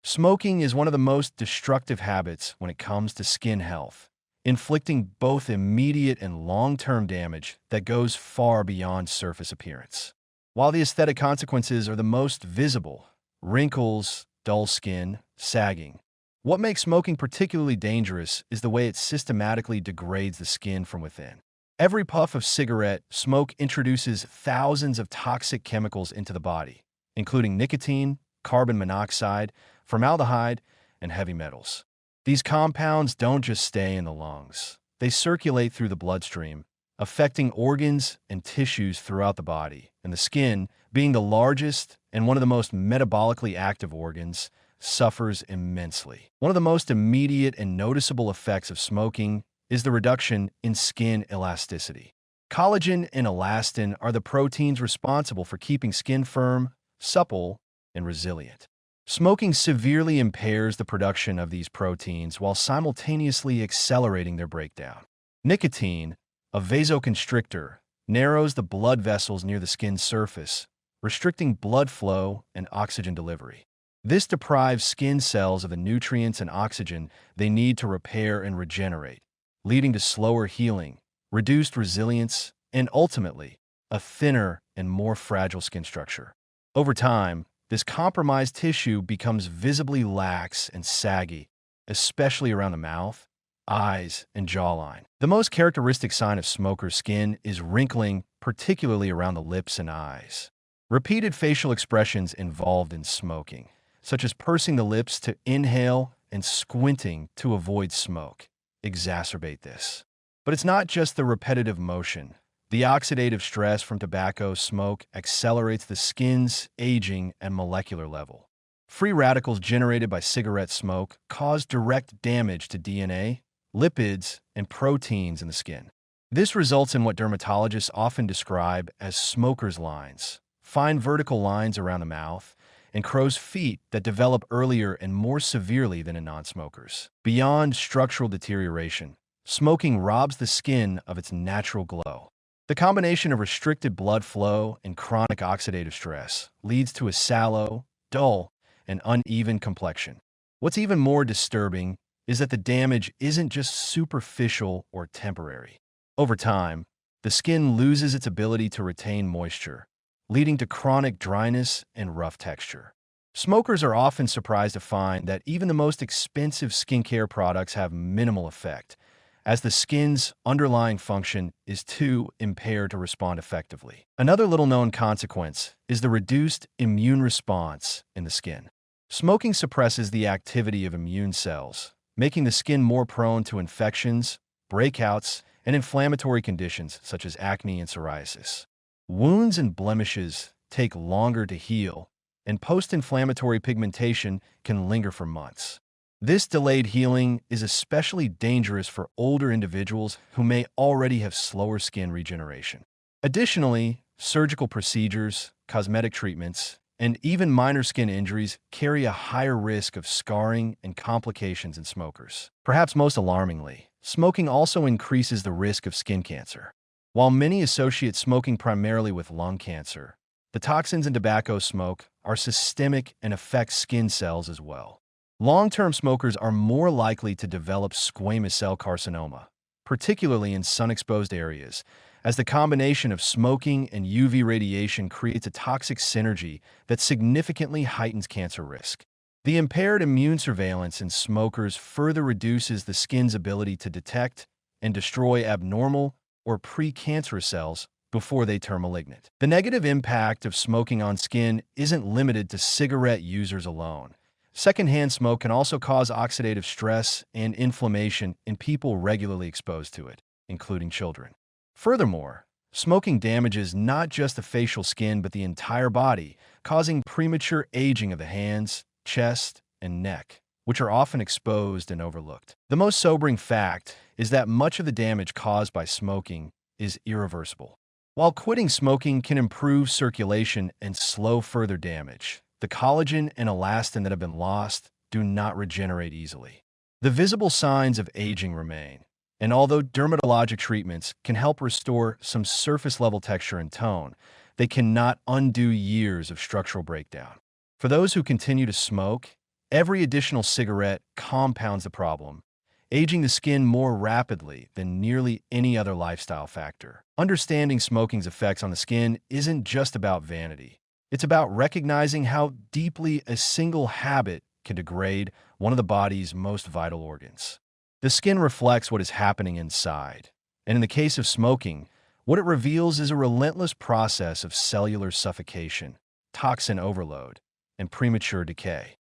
Smoking is one of the most destructive habits when it comes to skin health, inflicting both immediate and long-term damage that goes far beyond surface appearance. While the aesthetic consequences are the most visible, wrinkles, dull skin, sagging, what makes smoking particularly dangerous is the way it systematically degrades the skin from within. Every puff of cigarette smoke introduces thousands of toxic chemicals into the body, including nicotine, carbon monoxide, formaldehyde, and heavy metals. These compounds don't just stay in the lungs. They circulate through the bloodstream, affecting organs and tissues throughout the body, and the skin, being the largest and one of the most metabolically active organs, suffers immensely. One of the most immediate and noticeable effects of smoking is the reduction in skin elasticity. Collagen and elastin are the proteins responsible for keeping skin firm, supple, and resilient. Smoking severely impairs the production of these proteins while simultaneously accelerating their breakdown. Nicotine, a vasoconstrictor, narrows the blood vessels near the skin's surface, restricting blood flow and oxygen delivery. This deprives skin cells of the nutrients and oxygen they need to repair and regenerate, leading to slower healing, reduced resilience, and ultimately, a thinner and more fragile skin structure. Over time, this compromised tissue becomes visibly lax and saggy, especially around the mouth, eyes, and jawline. The most characteristic sign of smoker's skin is wrinkling, particularly around the lips and eyes. Repeated facial expressions involved in smoking, such as pursing the lips to inhale and squinting to avoid smoke, exacerbate this. But it's not just the repetitive motion. The oxidative stress from tobacco smoke accelerates the skin's aging at molecular level. Free radicals generated by cigarette smoke cause direct damage to DNA, lipids, and proteins in the skin. This results in what dermatologists often describe as smoker's lines, fine vertical lines around the mouth, and crow's feet that develop earlier and more severely than in non-smokers. Beyond structural deterioration, smoking robs the skin of its natural glow. The combination of restricted blood flow and chronic oxidative stress leads to a sallow, dull, and uneven complexion. What's even more disturbing is that the damage isn't just superficial or temporary. Over time, the skin loses its ability to retain moisture, leading to chronic dryness and rough texture. Smokers are often surprised to find that even the most expensive skincare products have minimal effect, as the skin's underlying function is too impaired to respond effectively. Another little-known consequence is the reduced immune response in the skin. Smoking suppresses the activity of immune cells, making the skin more prone to infections, breakouts, and inflammatory conditions such as acne and psoriasis. Wounds and blemishes take longer to heal, and post-inflammatory pigmentation can linger for months. This delayed healing is especially dangerous for older individuals who may already have slower skin regeneration. Additionally, surgical procedures, cosmetic treatments, and even minor skin injuries carry a higher risk of scarring and complications in smokers. Perhaps most alarmingly, smoking also increases the risk of skin cancer. While many associate smoking primarily with lung cancer, the toxins in tobacco smoke are systemic and affect skin cells as well. Long-term smokers are more likely to develop squamous cell carcinoma, particularly in sun-exposed areas, as the combination of smoking and UV radiation creates a toxic synergy that significantly heightens cancer risk. The impaired immune surveillance in smokers further reduces the skin's ability to detect and destroy abnormal or precancerous cells before they turn malignant. The negative impact of smoking on skin isn't limited to cigarette users alone. Secondhand smoke can also cause oxidative stress and inflammation in people regularly exposed to it, including children. Furthermore, smoking damages not just the facial skin but the entire body, causing premature aging of the hands, chest, and neck, which are often exposed and overlooked. The most sobering fact is that much of the damage caused by smoking is irreversible. While quitting smoking can improve circulation and slow further damage, the collagen and elastin that have been lost do not regenerate easily. The visible signs of aging remain, and although dermatologic treatments can help restore some surface-level texture and tone, they cannot undo years of structural breakdown. For those who continue to smoke, Every additional cigarette compounds the problem, aging the skin more rapidly than nearly any other lifestyle factor. Understanding smoking's effects on the skin isn't just about vanity. It's about recognizing how deeply a single habit can degrade one of the body's most vital organs. The skin reflects what is happening inside, and in the case of smoking, what it reveals is a relentless process of cellular suffocation, toxin overload, and premature decay.